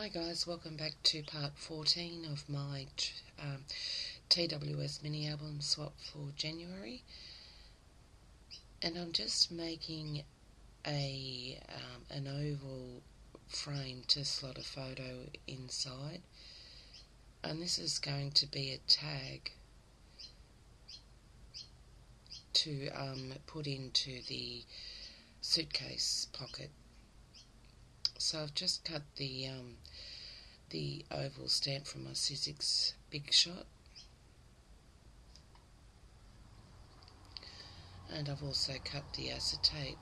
Hi guys, welcome back to part 14 of my TWS mini album swap for January, and I'm just making an oval frame to slot a photo inside, and this is going to be a tag to put into the suitcase pocket. So I've just cut the oval stamp from my suitcase Big Shot, and I've also cut the acetate.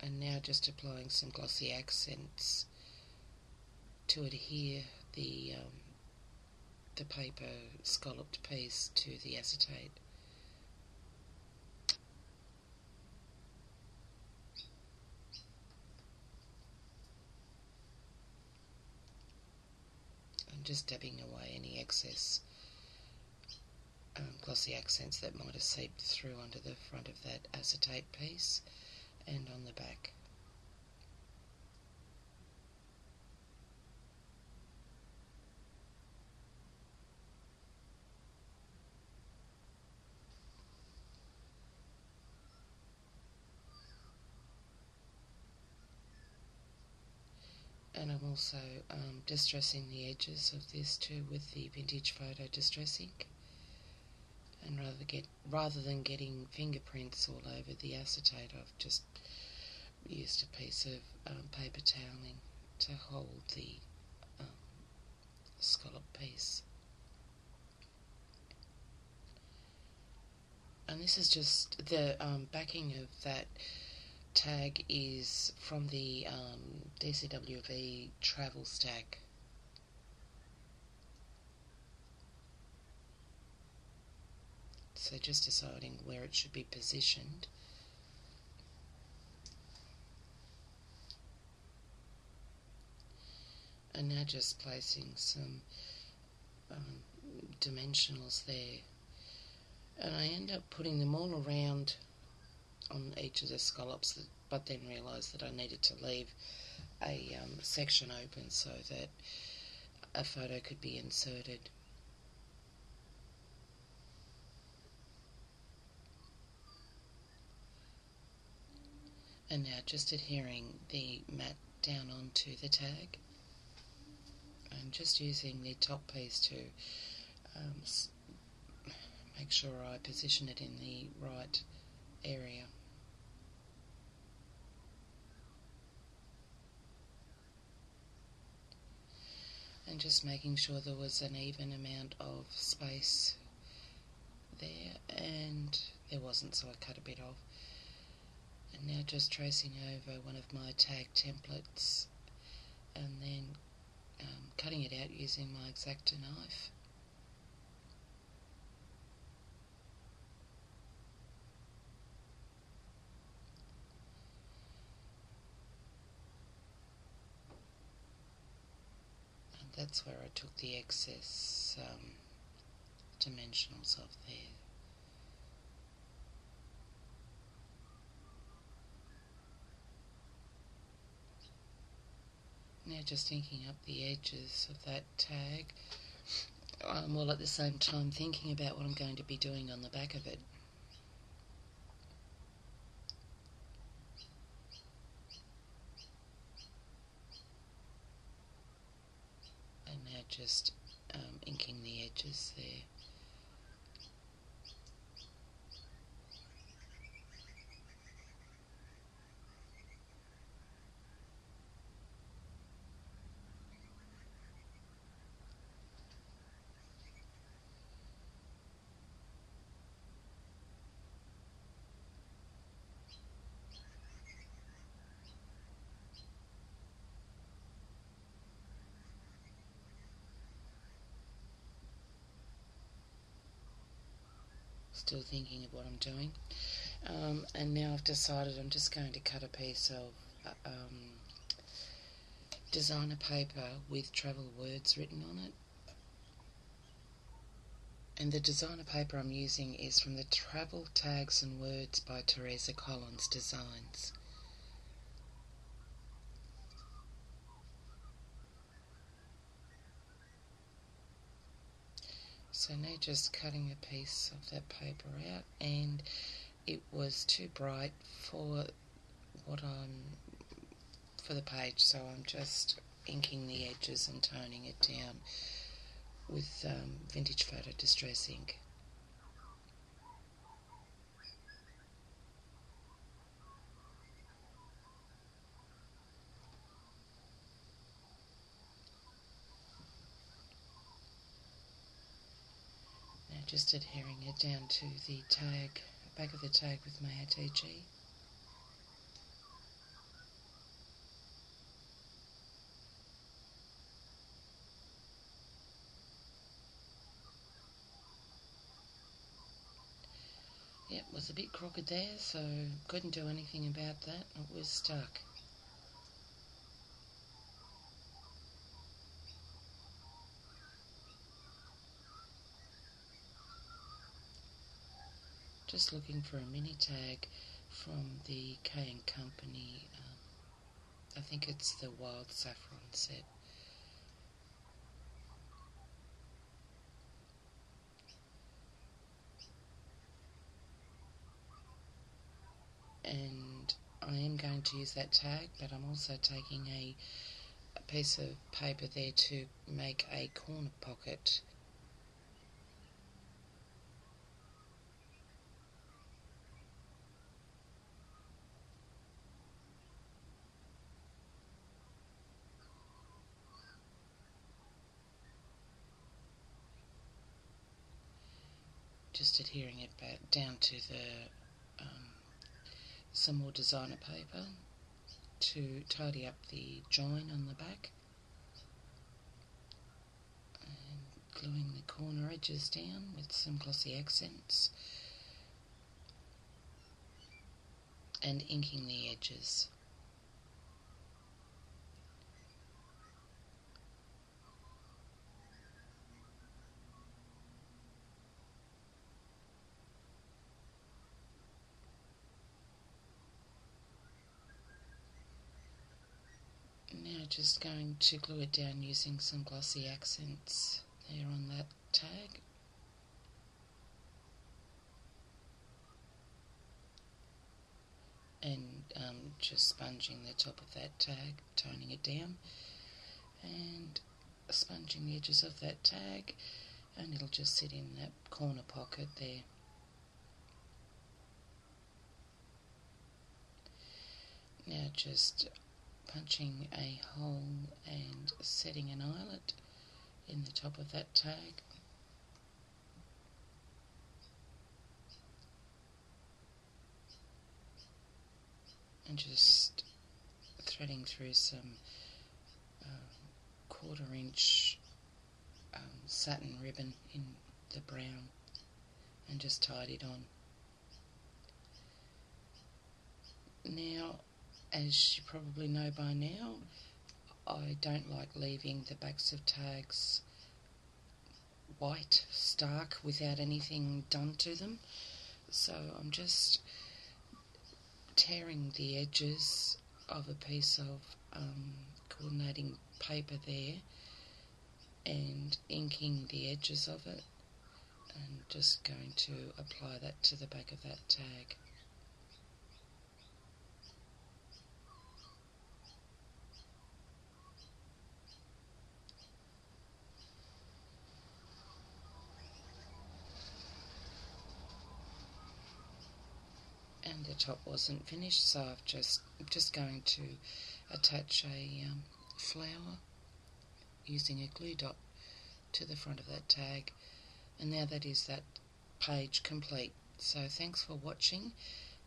And now just applying some glossy accents to adhere the paper scalloped piece to the acetate. I'm just dabbing away any excess glossy accents that might have seeped through under the front of that acetate piece and on the back. And I'm also distressing the edges of this too with the Vintage Photo Distress ink, and rather than getting fingerprints all over the acetate, I've just used a piece of paper toweling to hold the scallop piece. And this is just the backing of that tag is from the DCWV travel stack. So just deciding where it should be positioned. And now just placing some dimensionals there. And I end up putting them all around on each of the scallops, but then realised that I needed to leave a section open so that a photo could be inserted. And now just adhering the mat down onto the tag, and just using the top piece to make sure I position it in the right area. And just making sure there was an even amount of space there, and there wasn't, so I cut a bit off. And now just tracing over one of my tag templates and then cutting it out using my X-Acto knife. And that's where I took the excess dimensionals off there. Now just inking up the edges of that tag, while at the same time thinking about what I'm going to be doing on the back of it. And now just inking the edges there. Still thinking of what I'm doing, and now I've decided I'm just going to cut a piece of designer paper with travel words written on it, And the designer paper I'm using is from the Travel Tags and Words by Teresa Collins Designs. So now just cutting a piece of that paper out, and it was too bright for for the page, so I'm just inking the edges and toning it down with vintage photo distress ink. Now just adhering it down to the tag, back of the tag with my ATG. Yep, was a bit crooked there, so couldn't do anything about that. It was stuck. Just looking for a mini tag from the K & Company. I think it's the Wild Saffron set. And I am going to use that tag, but I'm also taking a piece of paper there to make a corner pocket. Just adhering it back down to the some more designer paper to tidy up the join on the back, and gluing the corner edges down with some glossy accents and inking the edges. Now just going to glue it down using some glossy accents there on that tag. And just sponging the top of that tag, toning it down, and sponging the edges of that tag, and it'll just sit in that corner pocket there. Now just punching a hole and setting an eyelet in the top of that tag. And just threading through some 1/4 inch satin ribbon in the brown, and just tied it on. Now, as you probably know by now, I don't like leaving the backs of tags white, stark, without anything done to them. So I'm just tearing the edges of a piece of coordinating paper there and inking the edges of it, and just going to apply that to the back of that tag. And the top wasn't finished, so I'm just going to attach a flower using a glue dot to the front of that tag, and now that is that page complete. So thanks for watching,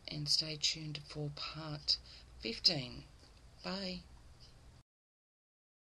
and stay tuned for part 15. Bye.